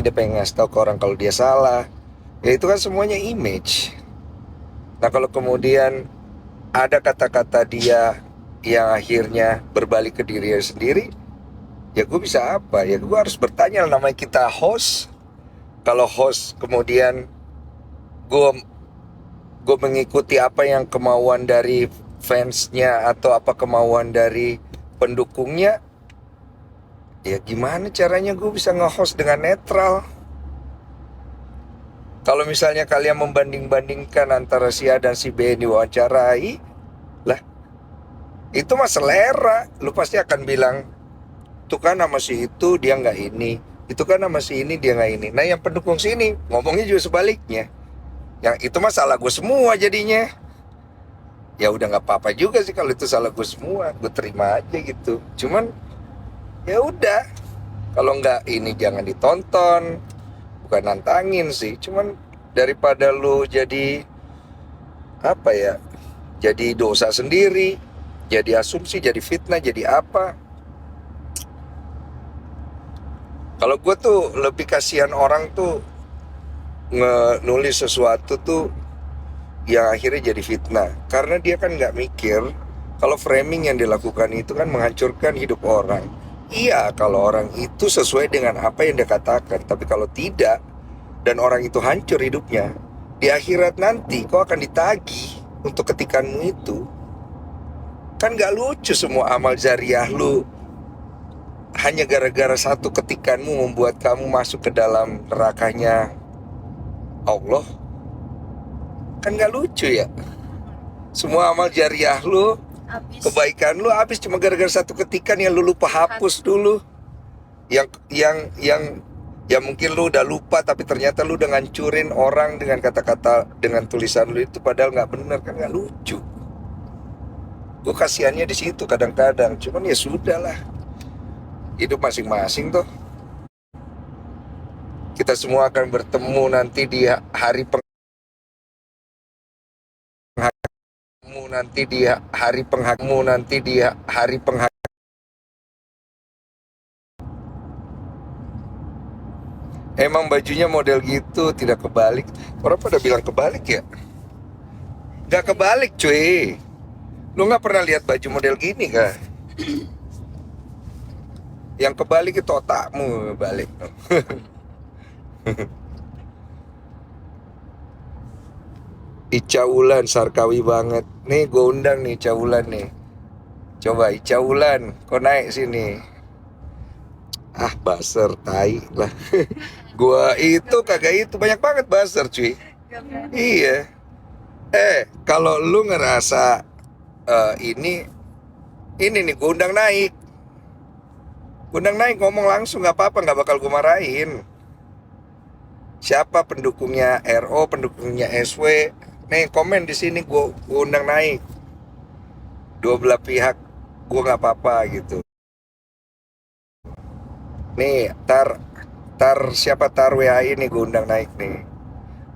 dia pengen ngasih tahu ke orang kalau dia salah. Ya itu kan semuanya image. Nah kalau kemudian ada kata-kata dia yang akhirnya berbalik ke dirinya sendiri, ya gue bisa apa? Ya gue harus bertanya, namanya kita host. Kalau host kemudian gue gue mengikuti apa yang kemauan dari fansnya atau apa kemauan dari pendukungnya, ya gimana caranya gue bisa nge-host dengan netral? Kalau misalnya kalian membanding-bandingkan antara si A dan si B yang diwawancarai, lah itu mah selera. Lu pasti akan bilang, itu kan nama si itu dia nggak ini, itu kan nama si ini dia nggak ini. Nah yang pendukung sini ngomongnya juga sebaliknya, yang itu mah salah gue semua jadinya. Ya udah nggak apa-apa juga sih kalau itu salah gue semua, gue terima aja gitu. Cuman ya udah, kalau nggak ini jangan ditonton. Bukan nantangin sih, cuman daripada lu jadi apa ya, jadi dosa sendiri, jadi asumsi, jadi fitnah, jadi apa. Kalau gue tuh lebih kasihan orang tuh nulis sesuatu tuh yang akhirnya jadi fitnah, karena dia kan nggak mikir kalau framing yang dilakukan itu kan menghancurkan hidup orang. Iya, kalau orang itu sesuai dengan apa yang dia katakan, tapi kalau tidak dan orang itu hancur hidupnya, di akhirat nanti kau akan ditagih untuk ketikanmu itu. Kan gak lucu semua amal jariah lu hanya gara-gara satu ketikanmu membuat kamu masuk ke dalam nerakanya Allah. Kan gak lucu ya. Semua amal jariah lu, kebaikan lu habis cuma gara-gara satu ketikan yang lu lupa hapus dulu. Yang ya mungkin lu udah lupa, tapi ternyata lu udah ngancurin orang dengan kata-kata, dengan tulisan lu itu, padahal nggak benar. Kan nggak lucu. Gue kasihannya di situ kadang-kadang. Cuman ya sudah lah, hidup masing-masing tuh. Kita semua akan bertemu nanti di hari penghakmu. Emang bajunya model gitu, tidak kebalik. Orang pada bilang kebalik ya. Gak kebalik cuy. Lu gak pernah lihat baju model gini kah? Yang kebalik itu otakmu balik. Ica Wulan Sarkawi banget. Nih gue undang nih Ica Wulan nih. Coba Ica Wulan, kau naik sini. Ah baser, tai lah. Gua itu kagak itu, banyak banget baser cuy. Iya. Kalau lu ngerasa ini nih gue undang naik. Undang naik ngomong langsung, nggak apa-apa, nggak bakal gue marahin. Siapa pendukungnya RO, pendukungnya SW, nih komen di sini, gue undang naik. Dua belah pihak, gue nggak apa-apa gitu. Nih, siapa WA ini gue undang naik nih.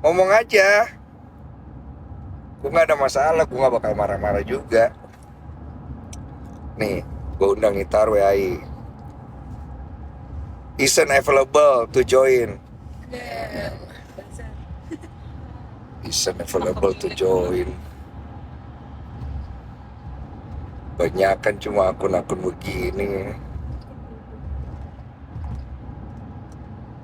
Ngomong aja, gue nggak ada masalah, gue nggak bakal marah-marah juga. Nih, gue undang nih WA. Isn't available to join. Isn't available to join. Banyakan cuma akun-akun begini.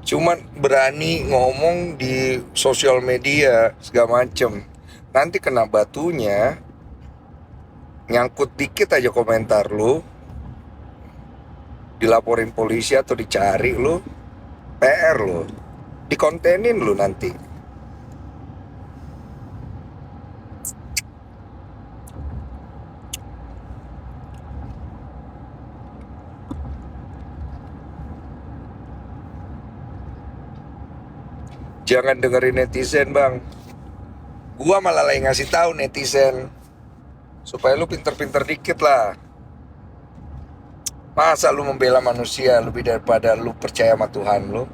Cuman berani ngomong di sosial media segala macem. Nanti kena batunya, nyangkut dikit aja komentar lu, dilaporin polisi atau dicari lu, PR lu, dikontenin lu nanti. Jangan dengerin netizen bang. Gua malah lagi ngasih tahu netizen supaya lu pinter-pinter dikit lah. Masa lu membela manusia lebih daripada lu percaya sama Tuhan lu?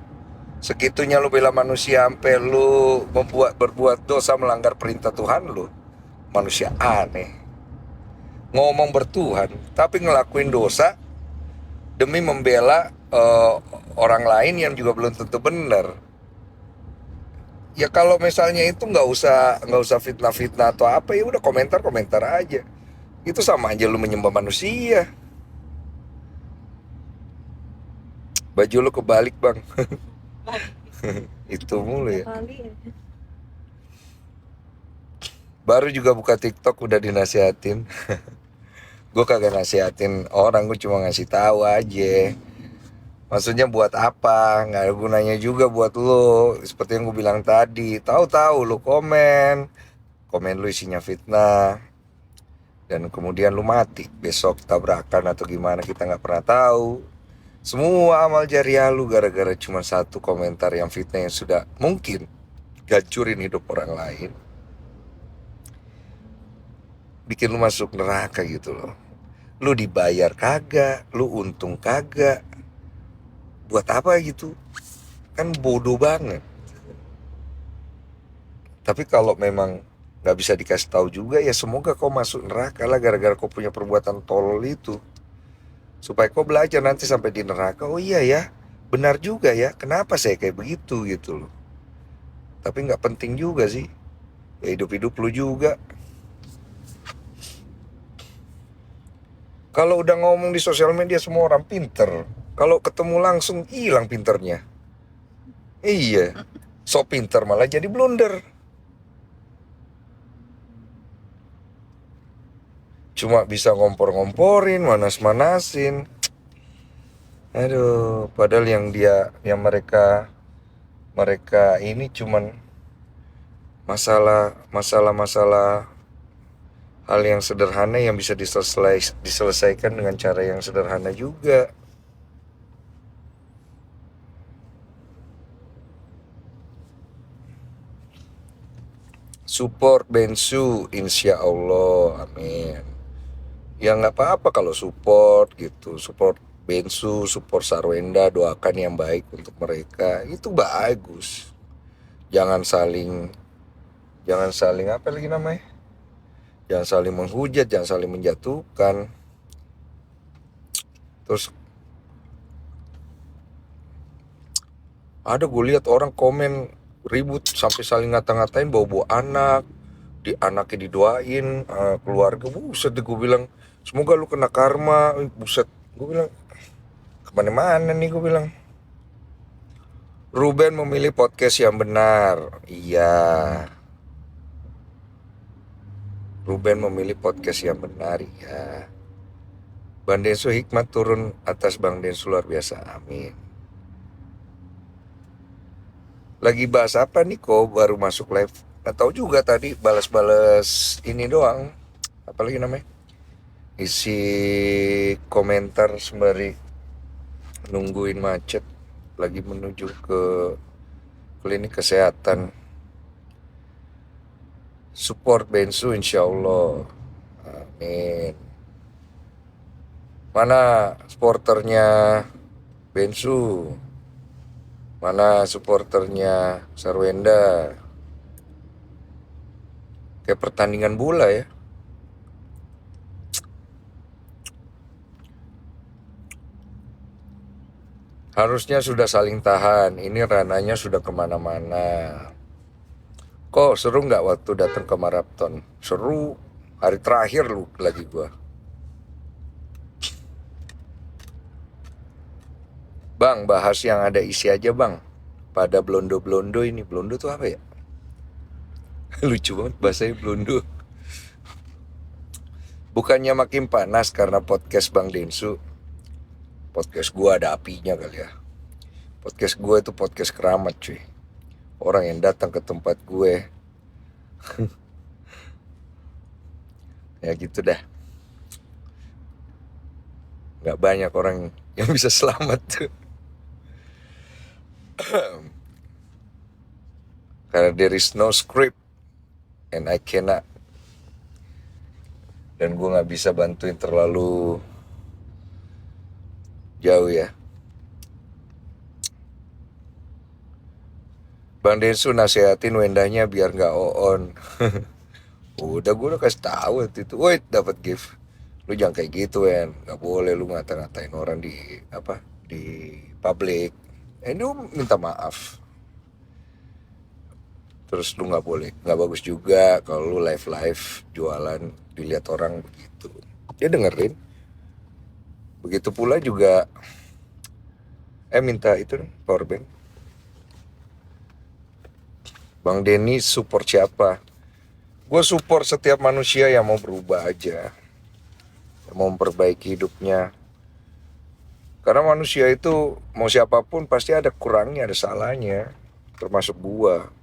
Segitunya lu bela manusia sampai lu berbuat dosa, melanggar perintah Tuhan lu. Manusia aneh. Ngomong bertuhan tapi ngelakuin dosa demi membela eh, orang lain yang juga belum tentu benar. Ya kalau misalnya itu nggak usah fitnah-fitnah atau apa, ya udah komentar-komentar aja. Itu sama aja lu menyembah manusia. Baju lu kebalik bang. Itu mulu ya. Baru juga buka TikTok udah dinasihatin. Gue kagak nasihatin orang, gue cuma ngasih tahu aja. Maksudnya buat apa? Nggak ada gunanya juga buat lo. Seperti yang gue bilang tadi. Tahu-tahu lu komen lu isinya fitnah, dan kemudian lu mati besok tabrakan atau gimana, kita nggak pernah tahu. Semua amal jariah lu gara-gara cuma satu komentar yang fitnah yang sudah mungkin gancurin hidup orang lain, bikin lu masuk neraka gitu loh. Lu dibayar kagak, lu untung kagak, buat apa gitu? Kan bodoh banget. Tapi kalau memang nggak bisa dikasih tahu juga, ya semoga kau masuk neraka lah gara-gara kau punya perbuatan tolol itu. Supaya kau belajar nanti sampai di neraka, oh iya ya, benar juga ya, kenapa saya kayak begitu gitu loh. Tapi nggak penting juga sih, ya hidup-hidup lu juga. Kalau udah ngomong di sosial media semua orang pinter, kalau ketemu langsung hilang pinternya. Iya, so pinter malah jadi blunder. Cuma bisa ngompor-ngomporin, manas-manasin. Aduh, padahal yang mereka mereka ini cuman masalah hal yang sederhana yang bisa diselesaikan dengan cara yang sederhana juga. Support Bensu, insya Allah, amin. Ya nggak apa-apa kalau support gitu, support Bensu, support Sarwenda, doakan yang baik untuk mereka, itu bagus. Jangan saling apa lagi namanya? Jangan saling menghujat, jangan saling menjatuhkan. Terus ada gue lihat orang komen ribut sampai saling ngata-ngatain, bawa-bawa anak, anaknya didoain, keluarga, buset deh gue bilang, semoga lu kena karma, buset, gue bilang, kemana-mana nih gue bilang. Ruben memilih podcast yang benar, iya. Ruben memilih podcast yang benar, ya. Bang Densu hikmat turun atas Bang Densu luar biasa, amin. Lagi bahas apa nih kok baru masuk live? Nggak tahu juga, tadi balas-balas ini doang. Apalagi namanya? Isi komentar sembari nungguin macet. Lagi menuju ke klinik kesehatan. Support Bensu insya Allah, amin. Mana supporternya Bensu? Mana supporternya Sarwenda? Kayak pertandingan bola ya. Harusnya sudah saling tahan. Ini rananya sudah kemana-mana. Kok seru nggak waktu datang ke maraton? Seru. Hari terakhir lu lagi gua. Bang, bahas yang ada isi aja bang. Pada blondo-blondo ini. Blondo tuh apa ya? Lucu banget bahasanya blondo. Bukannya makin panas karena podcast Bang Densu. Podcast gua ada apinya kali ya. Podcast gue itu podcast keramat cuy. Orang yang datang ke tempat gue ya gitu dah. Gak banyak orang yang bisa selamat tuh. Karena there is no script and I cannot. Dan gue gak bisa bantuin terlalu jauh ya. Bang Densu nasihatin Wendanya biar gak on. Udah gue udah kasih tahu waktu itu. Woi dapat gift. Lu jangan kayak gitu Wen. Gak boleh lu ngata-ngatain orang di apa di publik, lu minta maaf. Terus lu nggak bagus juga kalau lu live jualan dilihat orang begitu. Dia dengerin. Begitu pula juga minta itu powerbank. Bang Denny support siapa? Gue support setiap manusia yang mau berubah aja, yang mau memperbaiki hidupnya. Karena manusia itu mau siapapun pasti ada kurangnya, ada salahnya, termasuk gua.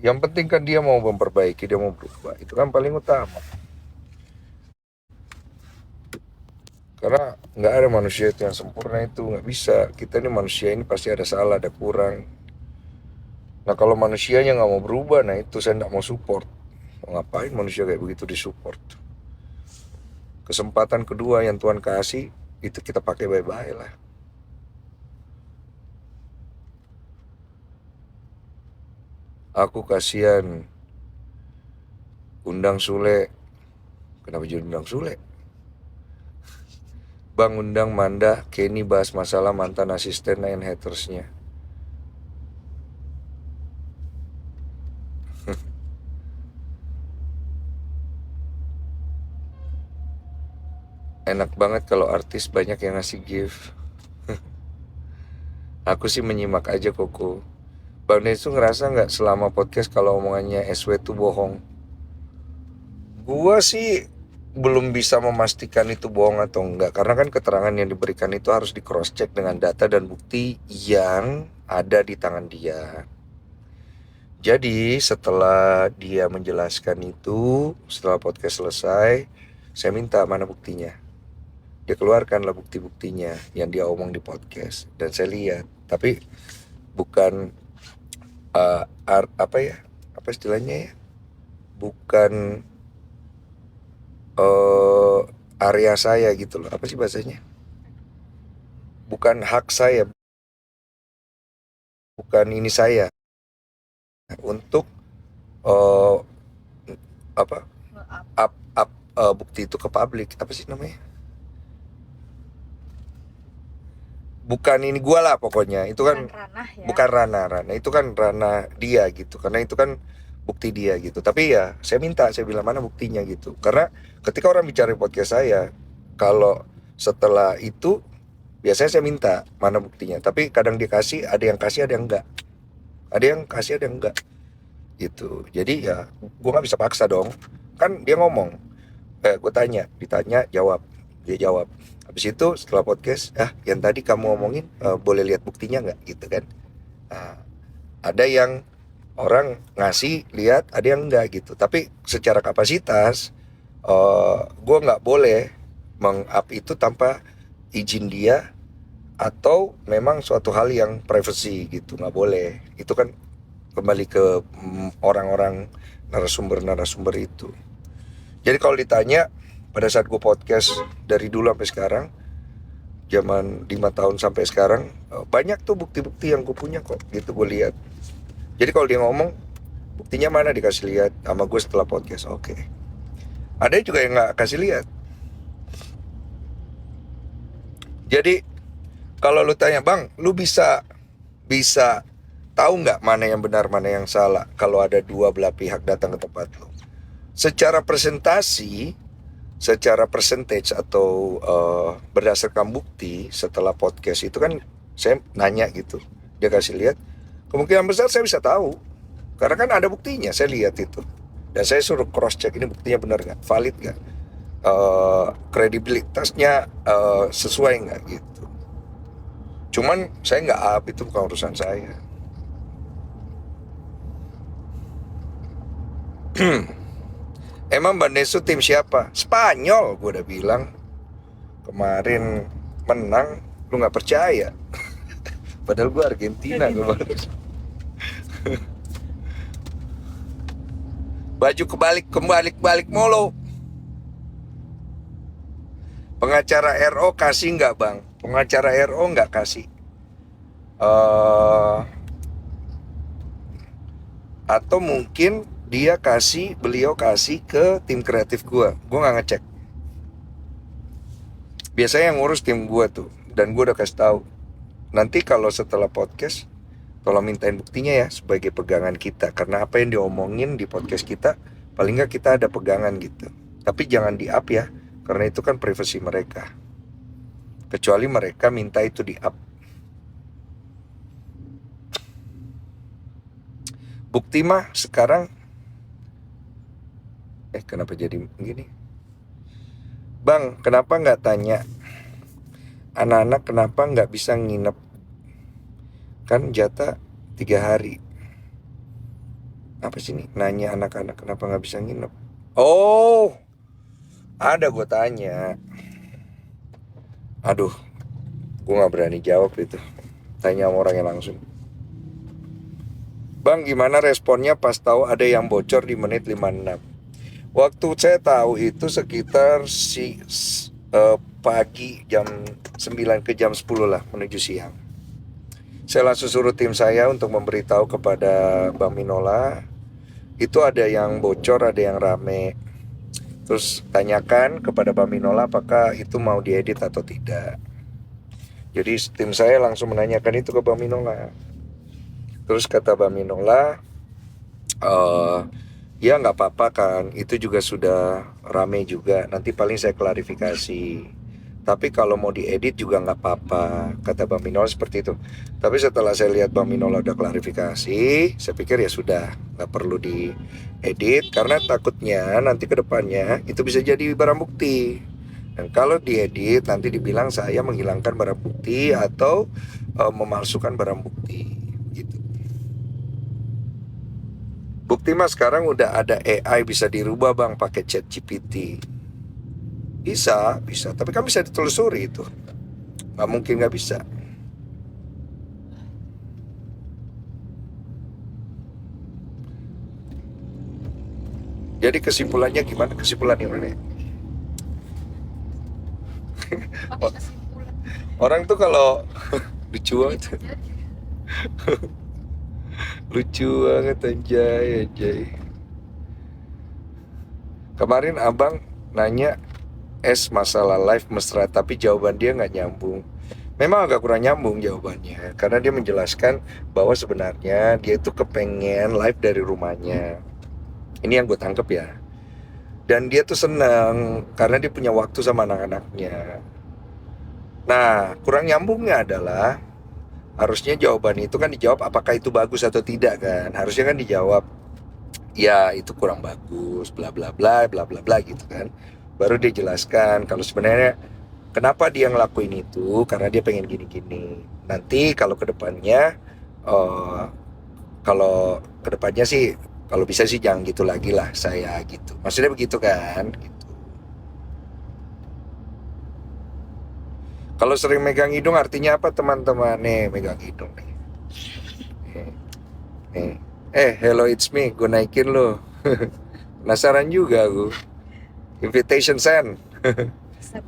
Yang penting kan dia mau memperbaiki, dia mau berubah. Itu kan paling utama. Karena nggak ada manusia itu yang sempurna, itu nggak bisa. Kita ini manusia ini pasti ada salah, ada kurang. Nah kalau manusianya nggak mau berubah, nah itu saya nggak mau support. Mau ngapain manusia kayak begitu disupport? Kesempatan kedua yang Tuhan kasih itu kita pakai baik-baik lah. Aku kasihan undang Sule. Kenapa jadi undang Sule? Bang undang Manda, Kenny bahas masalah mantan asisten Nine hatersnya. Enak banget kalau artis banyak yang ngasih gift. Aku sih menyimak aja Koko. Bang Denny tuh ngerasa nggak selama podcast kalau omongannya SW tuh bohong? Gua sih belum bisa memastikan itu bohong atau enggak, karena kan keterangan yang diberikan itu harus di cross check dengan data dan bukti yang ada di tangan dia. Jadi setelah dia menjelaskan itu, setelah podcast selesai, saya minta mana buktinya. Dia keluarkanlah bukti-buktinya yang dia omong di podcast, dan saya lihat. Tapi bukan apa istilahnya ya? Bukan area saya gitu loh. Apa sih bahasanya? Bukan hak saya, bukan ini saya untuk uh, apa bukti itu ke publik. Apa sih namanya? Bukan ini gua lah pokoknya. Itu kan ranah, ya? Bukan ranah itu kan ranah dia gitu, karena itu kan bukti dia gitu. Tapi ya saya bilang mana buktinya gitu. Karena ketika orang bicara di podcast saya, kalau setelah itu biasanya saya minta mana buktinya. Tapi kadang dikasih, ada yang kasih, ada yang enggak. Ada yang kasih, ada yang enggak gitu. Jadi ya gue nggak bisa paksa dong. Kan dia ngomong, gue ditanya jawab, dia jawab. Habis itu setelah podcast, yang tadi kamu ngomongin boleh lihat buktinya nggak gitu kan? Nah, ada yang orang ngasih lihat, ada yang enggak gitu. Tapi secara kapasitas, gue nggak boleh meng-up itu tanpa izin dia, atau memang suatu hal yang privacy gitu, nggak boleh. Itu kan kembali ke orang-orang narasumber itu. Jadi kalau ditanya pada saat gue podcast dari dulu sampai sekarang, zaman 5 tahun sampai sekarang, banyak tuh bukti-bukti yang gue punya kok gitu, gue lihat. Jadi kalau dia ngomong buktinya mana, dikasih lihat sama gue setelah podcast, oke. Ada juga yang nggak kasih lihat. Jadi kalau lu tanya, bang, lu bisa tahu nggak mana yang benar mana yang salah kalau ada dua belah pihak datang ke tempat lu? Secara presentasi, secara percentage atau berdasarkan bukti setelah podcast itu kan saya nanya gitu, dia kasih lihat, kemungkinan besar saya bisa tahu karena kan ada buktinya, saya lihat itu dan saya suruh cross check ini buktinya benar nggak, valid nggak, kredibilitasnya sesuai nggak gitu. Cuman saya nggak up, itu bukan urusan saya. Emang Mbak Nesu tim siapa? Spanyol, gue udah bilang. Kemarin menang, lu gak percaya. Padahal gue Argentina kemarin. Baju kebalik mulu. Pengacara RO kasih nggak bang? Pengacara RO nggak kasih. Atau mungkin beliau kasih ke tim kreatif gue nggak ngecek. Biasanya yang ngurus tim gue tuh. Dan gue udah kasih tahu. Nanti kalau setelah podcast, tolong mintain buktinya ya sebagai pegangan kita. Karena apa yang diomongin di podcast kita, paling nggak kita ada pegangan gitu. Tapi jangan di-up ya, karena itu kan privasi mereka. Kecuali mereka minta itu di-up. Bukti mah sekarang, kenapa jadi gini? Bang, kenapa nggak tanya anak-anak kenapa nggak bisa nginep? Kan jatah 3 hari. Apa sih nih? Nanya anak-anak kenapa nggak bisa nginep? Oh, ada gue tanya. Aduh, gue nggak berani jawab itu. Tanya sama orangnya langsung. Bang, gimana responnya pas tahu ada yang bocor di menit 56? Waktu saya tahu itu sekitar pagi jam 9 ke jam 10 lah menuju siang. Saya langsung suruh tim saya untuk memberitahu kepada Bang Minola. Itu ada yang bocor, ada yang rame. Terus tanyakan kepada Bang Minola apakah itu mau diedit atau tidak. Jadi tim saya langsung menanyakan itu ke Bang Minola. Terus kata Bang Minola, ya nggak apa-apa kan, itu juga sudah rame juga. Nanti paling saya klarifikasi. Tapi kalau mau diedit juga nggak apa-apa, kata Bang Minola seperti itu. Tapi setelah saya lihat Bang Minola udah klarifikasi, saya pikir ya sudah, nggak perlu diedit. Karena takutnya nanti ke depannya itu bisa jadi barang bukti. Dan kalau diedit nanti dibilang saya menghilangkan barang bukti atau memalsukan barang bukti gitu. Bukti mas sekarang udah ada AI bisa dirubah bang pakai ChatGPT. Bisa, tapi kan bisa ditelusuri itu. Nggak mungkin nggak bisa. Jadi kesimpulannya gimana? Kesimpulannya mana? Orang tuh kalau lucu banget. Lucu banget anjay. Kemarin abang nanya masalah live mesra, tapi jawaban dia nggak nyambung. Memang agak kurang nyambung jawabannya, karena dia menjelaskan bahwa sebenarnya dia itu kepengen live dari rumahnya. Ini yang gue tangkep ya. Dan dia tuh senang karena dia punya waktu sama anak-anaknya. Nah, kurang nyambungnya adalah harusnya jawaban itu kan dijawab apakah itu bagus atau tidak kan. Harusnya kan dijawab ya itu kurang bagus, bla bla bla bla bla bla gitu kan. Baru dia jelaskan kalau sebenarnya kenapa dia ngelakuin itu karena dia pengen gini-gini. Nanti kalau kedepannya sih kalau bisa sih jangan gitu lagi lah saya gitu. Maksudnya begitu kan gitu. Kalau sering megang hidung artinya apa teman-teman? Nih megang hidung nih. Hello it's me, gue naikin lo. Penasaran juga gue. Invitation send.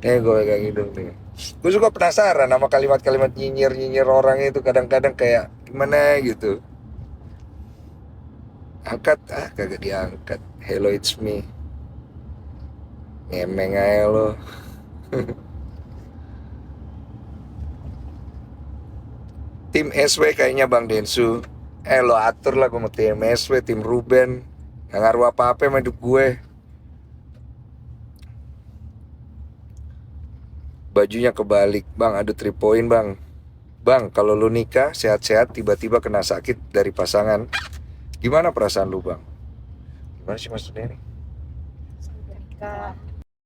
Gue megang hidung nih. Gue suka penasaran sama kalimat-kalimat nyinyir orang itu kadang-kadang kayak gimana gitu. Angkat, kagak diangkat. Hello it's me. Ngemeng aja lo. Tim SW kayaknya Bang Densu. Lo atur lah gue mau tim SW, tim Ruben. Gak ngaruh apa-apa sama hidup gue. Bajunya kebalik. Bang, ada 3 point bang. Bang, kalau lu nikah sehat-sehat tiba-tiba kena sakit dari pasangan, gimana perasaan lu bang? Gimana sih maksudnya nih? Nikah